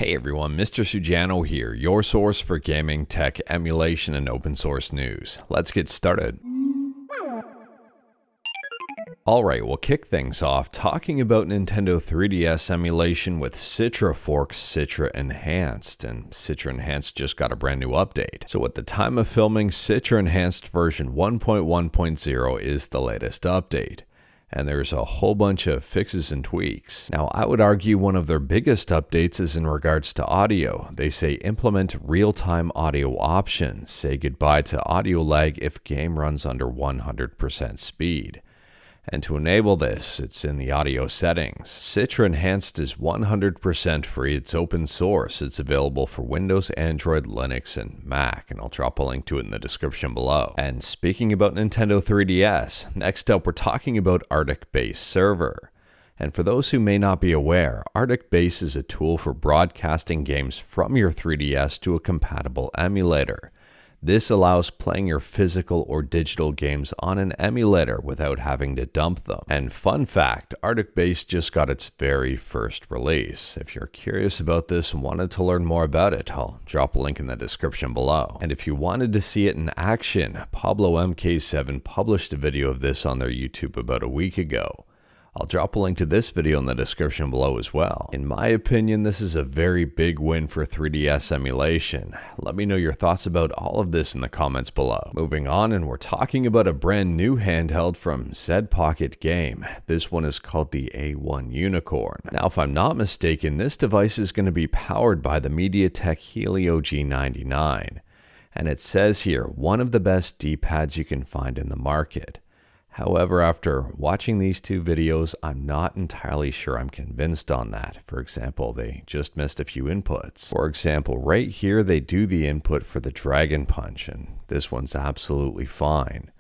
Hey everyone, Mr. Sujano here, your source for gaming, tech, emulation, and open source news. Let's get started. Alright, we'll kick things off talking about Nintendo 3DS emulation with Citra forks Citra Enhanced, and Citra Enhanced just got a brand new update. So at the time of filming, Citra Enhanced version 1.1.0 is the latest update. And there's a whole bunch of fixes and tweaks. Now, I would argue one of their biggest updates is in regards to audio. They say implement real-time audio options, say goodbye to audio lag if game runs under 100% speed. And to enable this, it's in the audio settings. Citra Enhanced is 100% free, it's open source, it's available for Windows, Android, Linux, and Mac, and I'll drop a link to it in the description below. And speaking about Nintendo 3DS, next up we're talking about Artic Base Server. And for those who may not be aware, Artic Base is a tool for broadcasting games from your 3DS to a compatible emulator. This allows playing your physical or digital games on an emulator without having to dump them. And fun fact, Artic Base just got its very first release. If you're curious about this and wanted to learn more about it, I'll drop a link in the description below. And if you wanted to see it in action, Pablo MK7 published a video of this on their YouTube about a week ago. I'll drop a link to this video in the description below as well. In my opinion, this is a very big win for 3DS emulation. Let me know your thoughts about all of this in the comments below. Moving on, and we're talking about a brand new handheld from Z Pocket Game. This one is called the A1 Unicorn. Now, if I'm not mistaken, this device is going to be powered by the MediaTek Helio G99. And it says here, one of the best D-pads you can find in the market. However, after watching these two videos, I'm not entirely sure I'm convinced on that. For example, they just missed a few inputs. For example, right here, they do the input for the Dragon Punch, and this one's absolutely fine.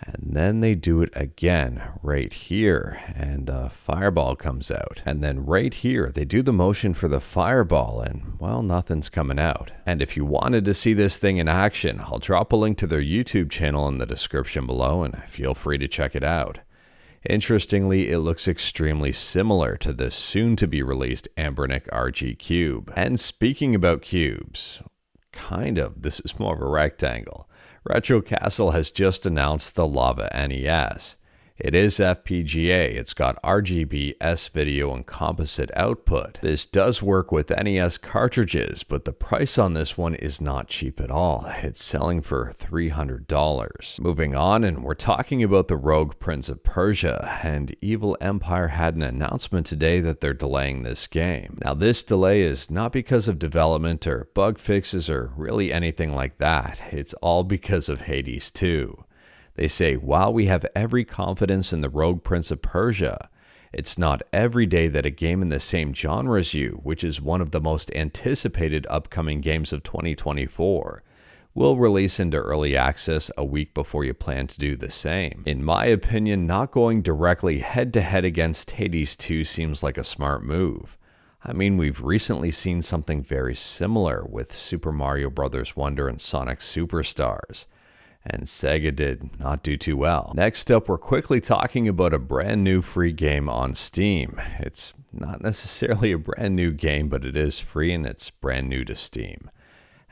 And then they do it again right here, and a fireball comes out. And then right here, they do the motion for the fireball, and well, nothing's coming out. And if you wanted to see this thing in action, I'll drop a link to their YouTube channel in the description below, and feel free to check it out. Interestingly, it looks extremely similar to the soon-to-be-released Anbernic RG Cube. And speaking about cubes, kind of, this is more of a rectangle. Retro Castle has just announced the Lava NES. It is FPGA, it's got RGB, S-video, and composite output. This does work with NES cartridges, but the price on this one is not cheap at all. It's selling for $300. Moving on, and we're talking about the Rogue Prince of Persia, and Evil Empire had an announcement today that they're delaying this game. Now, this delay is not because of development or bug fixes or really anything like that. It's all because of Hades 2. They say, while we have every confidence in the Rogue Prince of Persia, it's not every day that a game in the same genre as you, which is one of the most anticipated upcoming games of 2024, will release into early access a week before you plan to do the same. In my opinion, not going directly head-to-head against Hades 2 seems like a smart move. I mean, we've recently seen something very similar with Super Mario Bros. Wonder and Sonic Superstars. And Sega did not do too well. Next up, we're quickly talking about a brand new free game on Steam. It's not necessarily a brand new game, but it is free and it's brand new to Steam.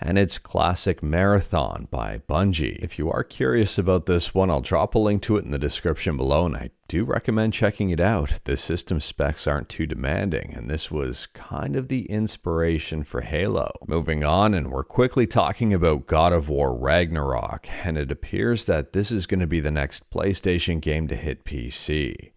And it's Classic Marathon by Bungie. If you are curious about this one, I'll drop a link to it in the description below, and I do recommend checking it out. The system specs aren't too demanding, and this was kind of the inspiration for Halo. Moving on, and we're quickly talking about God of War Ragnarok, and it appears that this is going to be the next PlayStation game to hit PC.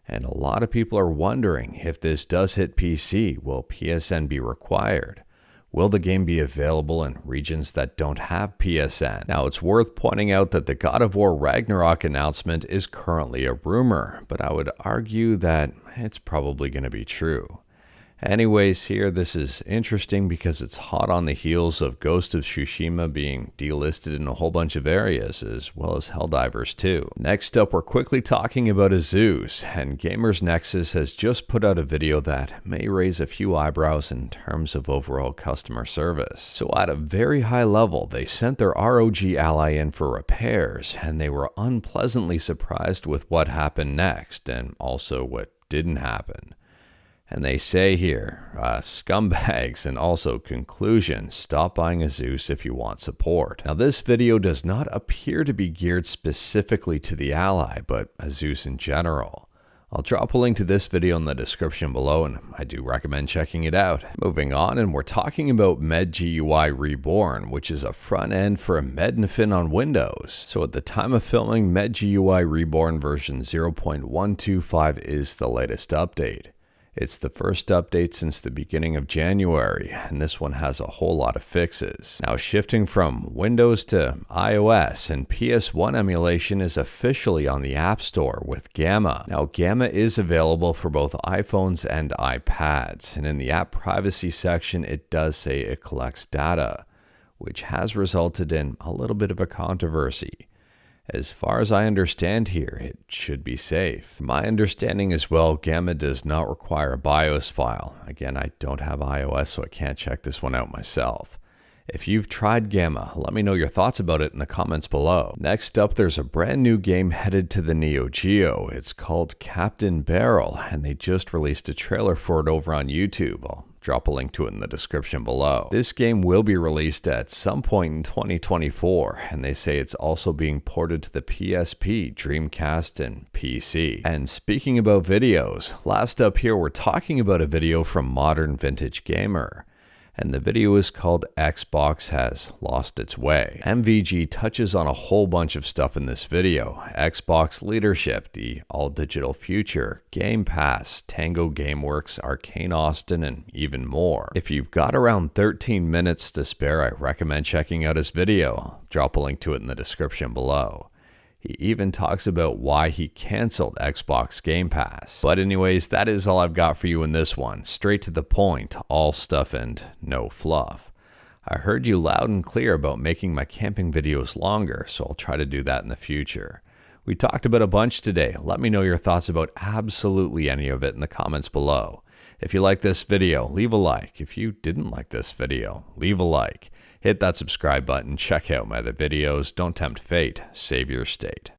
And a lot of people are wondering, if this does hit PC, will PSN be required? Will the game be available in regions that don't have PSN? Now, it's worth pointing out that the God of War Ragnarok announcement is currently a rumor, but I would argue that it's probably going to be true. Anyways, here, this is interesting because it's hot on the heels of Ghost of Tsushima being delisted in a whole bunch of areas, as well as Helldivers 2. Next up, we're quickly talking about ASUS, and Gamers Nexus has just put out a video that may raise a few eyebrows in terms of overall customer service. So at a very high level, they sent their ROG Ally in for repairs, and they were unpleasantly surprised with what happened next, and also what didn't happen. And they say here, scumbags, and also conclusion, stop buying ASUS if you want support. Now this video does not appear to be geared specifically to the Ally, but ASUS in general. I'll drop a link to this video in the description below, and I do recommend checking it out. Moving on, and we're talking about MedGui Reborn, which is a front end for Mednafin on Windows. So at the time of filming, MedGui Reborn version 0.125 is the latest update. It's the first update since the beginning of January, and this one has a whole lot of fixes. Now shifting from Windows to iOS, and PS1 Emulation is officially on the App Store with Gamma. Now Gamma is available for both iPhones and iPads, and in the app privacy section it does say it collects data, which has resulted in a little bit of a controversy. As far as I understand here, it should be safe. From my understanding as well, Gamma does not require a BIOS file. Again, I don't have iOS, so I can't check this one out myself. If you've tried Gamma, let me know your thoughts about it in the comments below. Next up, there's a brand new game headed to the Neo Geo. It's called Captain Barrel, and they just released a trailer for it over on YouTube. I'll drop a link to it in the description below. This game will be released at some point in 2024, and they say it's also being ported to the PSP, Dreamcast, and PC. And speaking about videos, last up here we're talking about a video from Modern Vintage Gamer. And the video is called Xbox Has Lost Its Way. MVG touches on a whole bunch of stuff in this video. Xbox leadership, the all-digital future, Game Pass, Tango Gameworks, Arcane Austin, and even more. If you've got around 13 minutes to spare, I recommend checking out his video. I'll drop a link to it in the description below. He even talks about why he canceled Xbox Game Pass. But anyways, that is all I've got for you in this one. Straight to the point, all stuff and no fluff. I heard you loud and clear about making my camping videos longer, so I'll try to do that in the future. We talked about a bunch today. Let me know your thoughts about absolutely any of it in the comments below. If you like this video, leave a like. If you didn't like this video, leave a like. Hit that subscribe button, check out my other videos. Don't tempt fate, save your state.